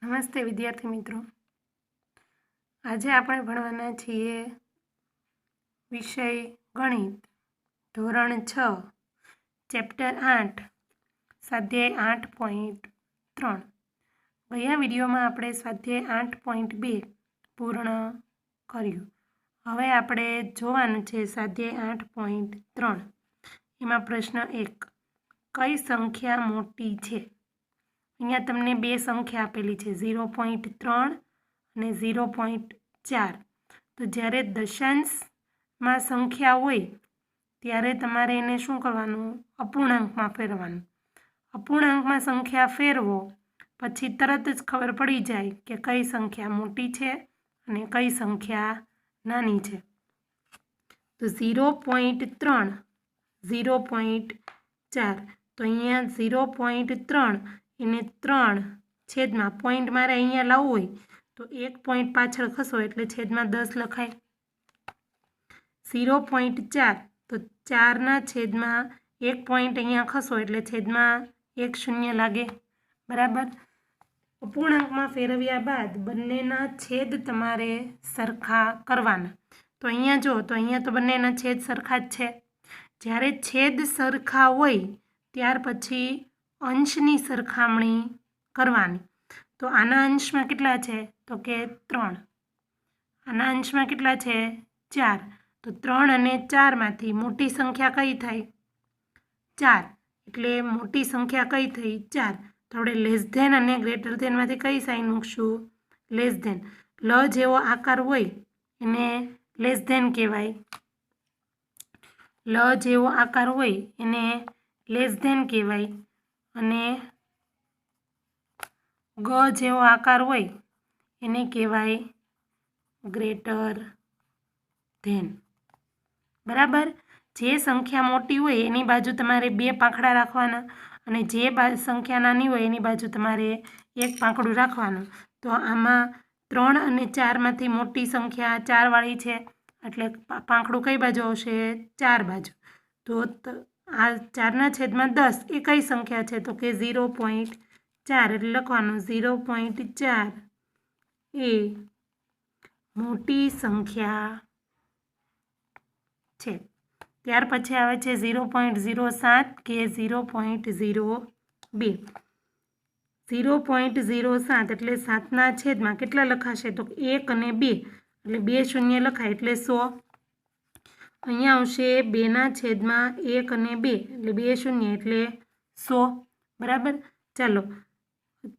નમસ્તે વિદ્યાર્થી મિત્રો, આજે આપણે ભણવાના છીએ વિષય ગણિત ધોરણ 6 ચેપ્ટર 8 સ્વાધ્યાય 8.3. ગયા વિડીયોમાં આપણે સ્વાધ્યાય 8.2 પૂર્ણ કર્યું. હવે આપણે જોવાનું છે સ્વાધ્યાય 8.3. એમાં પ્રશ્ન 1, કઈ સંખ્યા મોટી છે? અહીંયા તમને બે સંખ્યા આપેલી છે 0.3 અને 0.4. તો જ્યારે દશાંશમાં સંખ્યા હોય ત્યારે તમારે એને શું કરવાનું? અપૂર્ણાંકમાં ફેરવવાનું. અપૂર્ણાંકમાં સંખ્યા ફેરવો પછી તરત જ ખબર પડી જાય કે કઈ સંખ્યા મોટી છે અને કઈ સંખ્યા નાની છે. તો 0.3 0.4. તો અહીંયા 0.3 એને 3 છેદમાં પોઈન્ટ મારે અહીંયા લાવવું હોય તો 1 પોઈન્ટ પાછળ ખસો એટલે છેદમાં 10 લખાય. 0.4 તો 4ના છેદમાં 1 પોઈન્ટ અહીંયા ખસો એટલે છેદમાં 1 શૂન્ય લાગે. બરાબર. અપૂર્ણાંકમાં ફેરવ્યા બાદ બંનેના છેદ તમારે સરખા કરવાના. તો અહીંયા જો, તો અહીંયા તો બંનેના છેદ સરખા જ છે. જ્યારે છેદ સરખા હોય ત્યાર પછી અંશની સરખામણી કરવાની. તો આના અંશમાં કેટલા છે? તો કે 3. આના અંશમાં કેટલા છે? 4. તો 3 અને 4માંથી મોટી સંખ્યા કઈ થાય? 4. એટલે મોટી સંખ્યા કઈ થઈ? 4. તો આપણે લેસ ધેન અને ગ્રેટર ધેનમાંથી કઈ સાઈન મૂકશું? Less than. લ જેવો આકાર હોય એને લેસ ધેન કહેવાય. લ જેવો આકાર હોય એને લેસ ધેન કહેવાય અને ગ જેવો આકાર હોય એને કહેવાય ગ્રેટર ધેન. બરાબર. જે સંખ્યા મોટી હોય એની બાજુ તમારે 2 પાંખડા રાખવાના અને જે સંખ્યા નાની હોય એની બાજુ તમારે 1 પાંખડું રાખવાનું. તો આમાં 3 અને 4માંથી મોટી સંખ્યા 4 વાળી છે એટલે પાંખડું કઈ બાજુ આવશે? 4 બાજુ. તો આ 4ના છેદમાં 10 એ કઈ સંખ્યા છે? તો કે 0.4. એટલે લખવાનું 0.4 એ મોટી સંખ્યા છે. ત્યાર પછી આવે છે 0.07 કે 0.02. 0.07 એટલે 7ના છેદમાં કેટલા લખાશે? તો 1 અને 2 એટલે 2 શૂન્ય લખાય એટલે 100. અહીંયા આવશે 2ના છેદમાં 1 અને 2 એટલે 2 શૂન્ય એટલે 100. બરાબર. ચાલો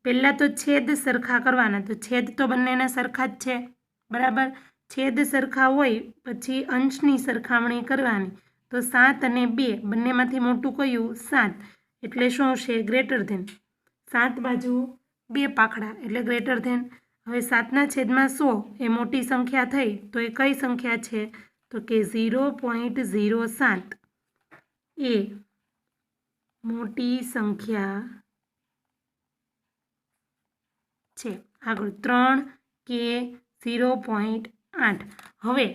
પહેલાં તો છેદ સરખા કરવાના. તો છેદ તો બંનેના સરખા જ છે. બરાબર. છેદ સરખા હોય પછી અંશની સરખામણી કરવાની. તો 7 અને 2 બંનેમાંથી મોટું કયું? 7. એટલે શું આવશે? Greater than. 7 બાજુ 2 પાંખડા એટલે ગ્રેટર ધેન. હવે 7ના છેદમાં 100 એ મોટી સંખ્યા થઈ તો એ કઈ સંખ્યા છે? તો કે 0.07 એ મોટી સંખ્યા છે. આગળ 3 કે 0.8. હવે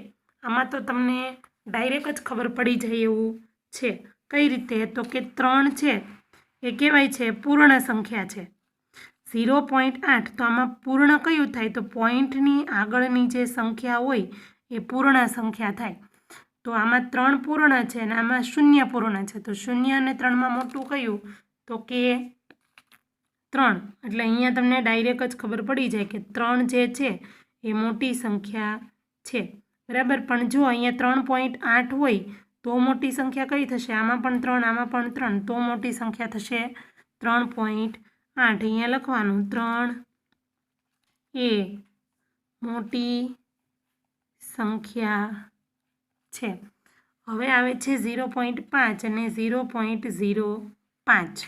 આમાં તો તમને ડાયરેક્ટ જ ખબર પડી જાય એવું છે. કઈ રીતે? તો કે 3 છે એ કહેવાય છે પૂર્ણ સંખ્યા છે. 0.8 તો આમાં પૂર્ણ કયું થાય? તો પોઈન્ટની આગળની જે સંખ્યા હોય એ પૂર્ણ સંખ્યા થાય. તો આમાં 3 પૂર્ણ છે અને આમાં 0 પૂર્ણ છે. તો 0 અને 3માં મોટું કયું? તો કે 3. એટલે અહીંયા તમને ડાયરેક્ટ જ ખબર પડી જાય કે 3 જે છે એ મોટી સંખ્યા છે. બરાબર. પણ જો અહીંયા 3.8 હોય તો મોટી સંખ્યા કઈ થશે? આમાં પણ 3, આમાં પણ 3, તો મોટી સંખ્યા થશે 3.8. અહીંયા લખવાનું 3 એ મોટી સંખ્યા છે. હવે આવે છે 0.5 અને 0.05.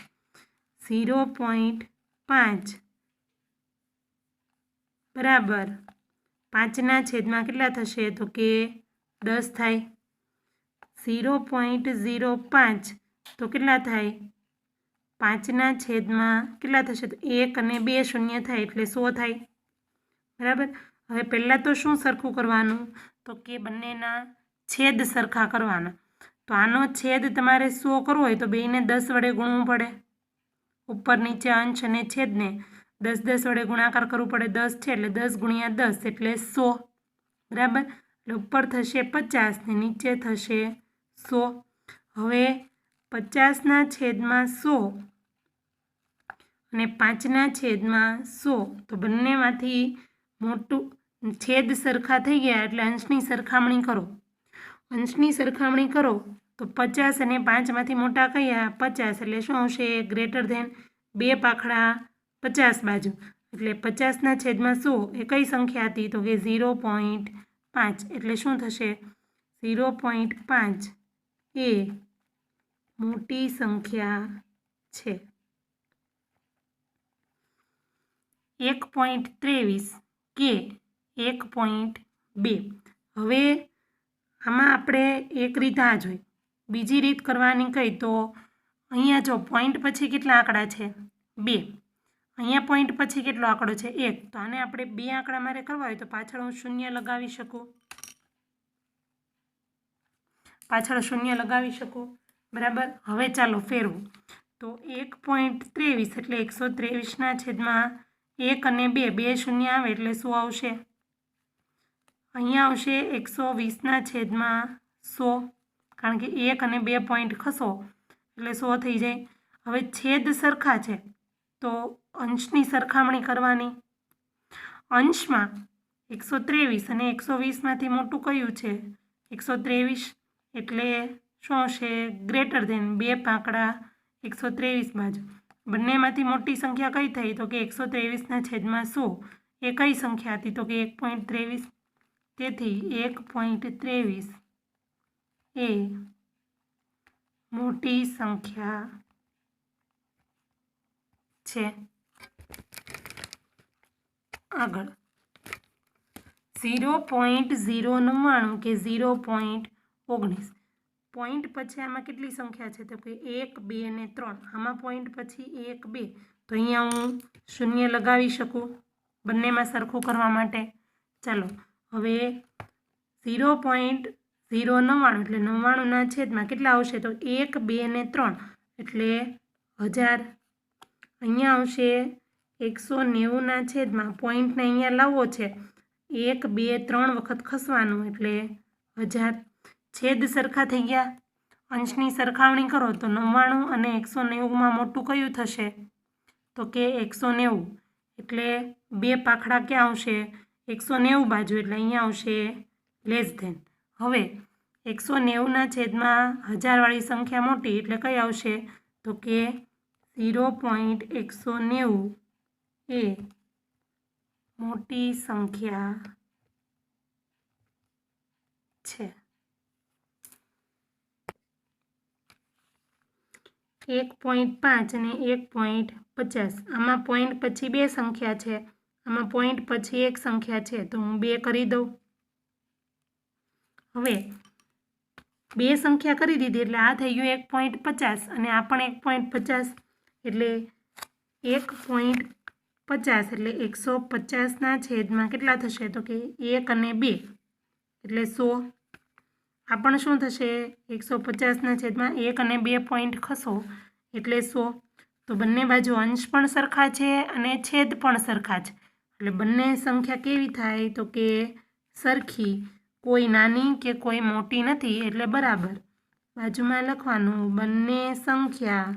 0.5 બરાબર 5ના છેદમાં કેટલા થશે? તો કે 10 થાય. 0.05 તો કેટલા થાય? 5ના છેદમાં કેટલા થશે? તો 1 અને 2 શૂન્ય થાય એટલે 100 થાય. બરાબર. હવે પહેલાં તો શું સરખું કરવાનું? તો કે બંનેના છેદ સરખા કરવાના. તો આનો છેદ તમારે 100 કરવો હોય તો બેયને 10 વડે ગુણવું પડે. ઉપર નીચે અંશ અને છેદને 10 10 વડે ગુણાકાર કરવું પડે, 10 છે એટલે 10 ગુણ્યા 10 એટલે 100, બરાબર. એટલે ઉપર થશે 50 ને નીચે થશે 100. હવે 50ના છેદમાં 100 અને 5ના છેદમાં 100, તો બંનેમાંથી મોટું છેદ સરખા થઈ ગયા એટલે અંશની સરખામણી કરો. અંશની સરખામણી કરો તો 50 અને 5માંથી મોટા કયા? 50. એટલે શું આવશે? ગ્રેટર ધેન 2 પાખડા 50 બાજુ, એટલે 50ના છેદમાં 100 એ કઈ સંખ્યા હતી? તો કે 0.5. એટલે શું થશે? 0.5 એ મોટી સંખ્યા છે. 1.23 કે 1.2. હવે આમાં આપણે એક રીત આ જોઈ, બીજી રીત કરવાની કઈ તો અહીંયા જો પોઈન્ટ પછી કેટલા આંકડા છે? 2. અહીંયા પોઈન્ટ પછી કેટલો આંકડો છે? 1. તો આને આપણે 2 આંકડા મારે કરવા હોય તો પાછળ હું શૂન્ય લગાવી શકું, બરાબર. હવે ચાલો ફેરવું તો 1.23 એટલે 123ના છેદમાં 1 અને 2, 2 શૂન્ય આવે એટલે શું આવશે? અહીંયા આવશે 120ના છેદમાં 100, કારણ કે 1 અને 2 પોઈન્ટ ખસો એટલે 100 થઈ જાય. હવે છેદ સરખા છે તો અંશની સરખામણી કરવાની. અંશમાં 123 અને 120માંથી મોટું કયું છે? 123. એટલે શું આવશે? ગ્રેટર ધેન 2 પાકડા 123 બાજુ. બંનેમાંથી મોટી સંખ્યા કઈ થઈ? તો કે 123ના છેદમાં 100 એ કઈ સંખ્યા હતી? તો કે 1.23. તેથી 1.23 એ મોટી સંખ્યા છે. આગળ 0.099 કે 0.19. પોઈન્ટ પછી આમાં કેટલી સંખ્યા છે? તો કે 1 2 અને 3. આમાં પોઈન્ટ પછી 1 2, તો અહીંયા હું શૂન્ય લગાવી શકું બંનેમાં સરખું કરવા માટે. ચાલો હવે 0.099 એટલે 99ના છેદમાં કેટલા આવશે? તો 1 2 અને 3 એટલે 1000. અહીંયા આવશે 190ના છેદમાં પોઈન્ટને અહીંયા લાવવો છે, 1 2 3 વખત ખસવાનું એટલે 1000. છેદ સરખા થઈ ગયા. અંશની સરખામણી કરો તો 99 અને 190માં મોટું કયું થશે? તો કે 190. એટલે 2 પાખડા ક્યાં આવશે? 190 બાજુ, એટલે અહીંયા આવશે લેસ ધેન. હવે 190ના છેદમાં 1000 વાળી સંખ્યા મોટી એટલે કઈ આવશે? તો કે 0.190 એ મોટી સંખ્યા છે. 1.5 અને 1.50. આમાં પોઈન્ટ પછી 2 સંખ્યા છે, આમાં પોઈન્ટ પછી 1 સંખ્યા છે, તો હું 2 કરી દઉં. હવે 2 સંખ્યા કરી દીધી એટલે આ થઈ ગયું 1.50 અને આ પણ 1.50 એટલે 1.50 એટલે 150ના છેદમાં કેટલા થશે? તો કે 1 અને 2 એટલે 100. આ પણ શું થશે? 150ના છેદમાં 1 અને 2 પોઈન્ટ ખસો એટલે 100. તો બંને બાજુ અંશ પણ સરખા છે અને છેદ પણ સરખા છે, એટલે બંને સંખ્યા કેવી થાય? તો કે સરખી. કોઈ નાની કે કોઈ મોટી નથી, એટલે બરાબર. બાજુમાં લખવાનું બંને સંખ્યા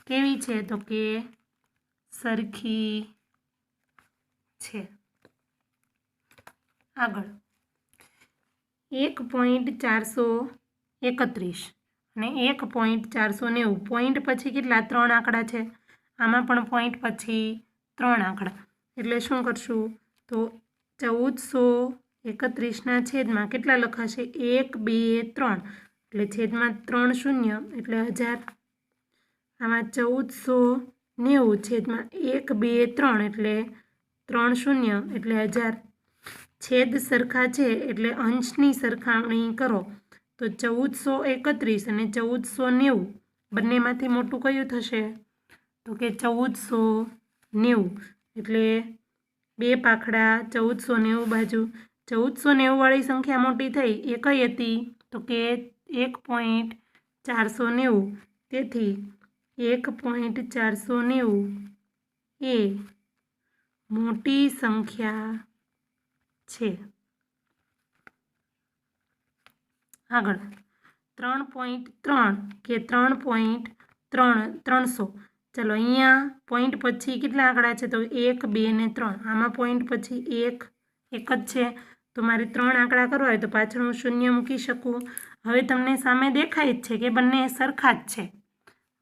કેવી છે? તો કે સરખી છે. આગળ 1.431 અને 1.490. પોઈન્ટ પછી કેટલા? 3 આંકડા છે, આમાં પણ પોઈન્ટ પછી 3 આંકડા એટલે શું કરશું? તો 1431ના છેદમાં કેટલા લખાશે? 1 2 3 એટલે છેદમાં 3 શૂન્ય એટલે 1000. આમાં 1490 છેદમાં 1 2 3 એટલે 3 શૂન્ય એટલે 1000. છેદ સરખા છે એટલે અંશની સરખામણી કરો તો 1431 અને 1490 બંનેમાંથી મોટું કયું થશે? તો કે 1490. એટલે 2 પાખડા 1490 બાજુ. 1490 વાળી સંખ્યા મોટી થઈ એ કઈ હતી? તો કે 1.490. તેથી 1.490 એ મોટી સંખ્યા છે. આગળ 3.3 કે 3.300. ચલો અહીંયા પોઈન્ટ પછી કેટલા આંકડા છે? તો 1, 2 ને 3. આમાં પોઈન્ટ પછી એક જ છે, તો મારે 3 આંકડા કરવા હોય તો પાછળ હું શૂન્ય મૂકી શકું. હવે તમને સામે દેખાય જ છે કે બંને સરખા જ છે,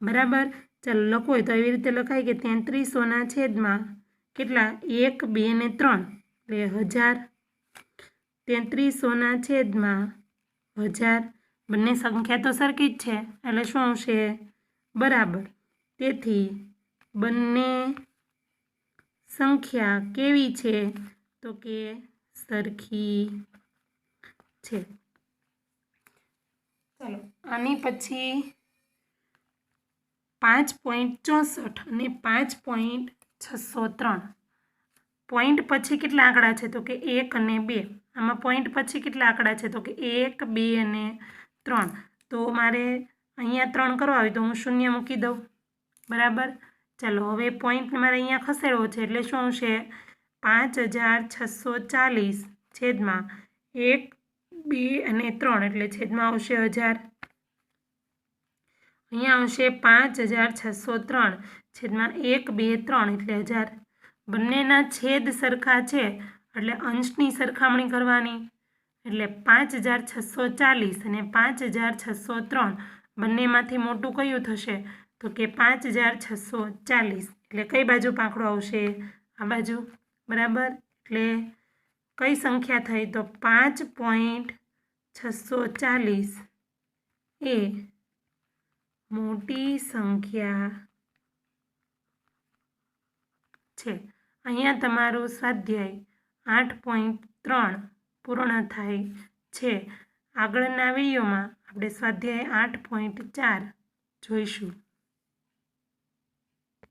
બરાબર. ચાલો લખો હોય તો એવી રીતે લખાય કે 3300ના છેદમાં કેટલા? 1, 2 ને 3 એટલે 1000. 3300ના છેદમાં 1000. બંને સંખ્યા તો સરખી જ છે એટલે શું આવશે? બરાબર. તેથી બંને સંખ્યા કેવી છે? તો કે સરખી છે. ચાલો આની પછી 5.64 અને 5.603. પોઈન્ટ પછી કેટલા આંકડા છે? તો કે 1 અને 2. આમાં પોઈન્ટ પછી કેટલા આંકડા છે? તો કે 1, 2 અને 3. તો મારે અહીંયા 3 કરવા હોય તો હું શૂન્ય મૂકી દઉં, બરાબર. ચાલો હવે પોઈન્ટ મારે અહીંયા ખસેડવો છે એટલે શું આવશે? 5640 છેદમાં 1, 2 અને 3 એટલે છેદમાં આવશે 1000. અહીંયા આવશે 5603 છેદમાં 1, 2, 3 એટલે 1000. બંનેના છેદ સરખા છે એટલે અંશની સરખામણી કરવાની. એટલે 5640 અને 5603 બંનેમાંથી મોટું કયું થશે? તો કે 5640. એટલે કઈ બાજુ પાંખડો આવશે? આ બાજુ, બરાબર. એટલે કઈ સંખ્યા થઈ? તો 5.640 એ મોટી સંખ્યા છે. અહીંયા તમારું સ્વાધ્યાય 8.3 પૂર્ણ થાય છે. આગળના વિડીયોમાં આપણે સ્વાધ્યાય 8.4 જોઈશું.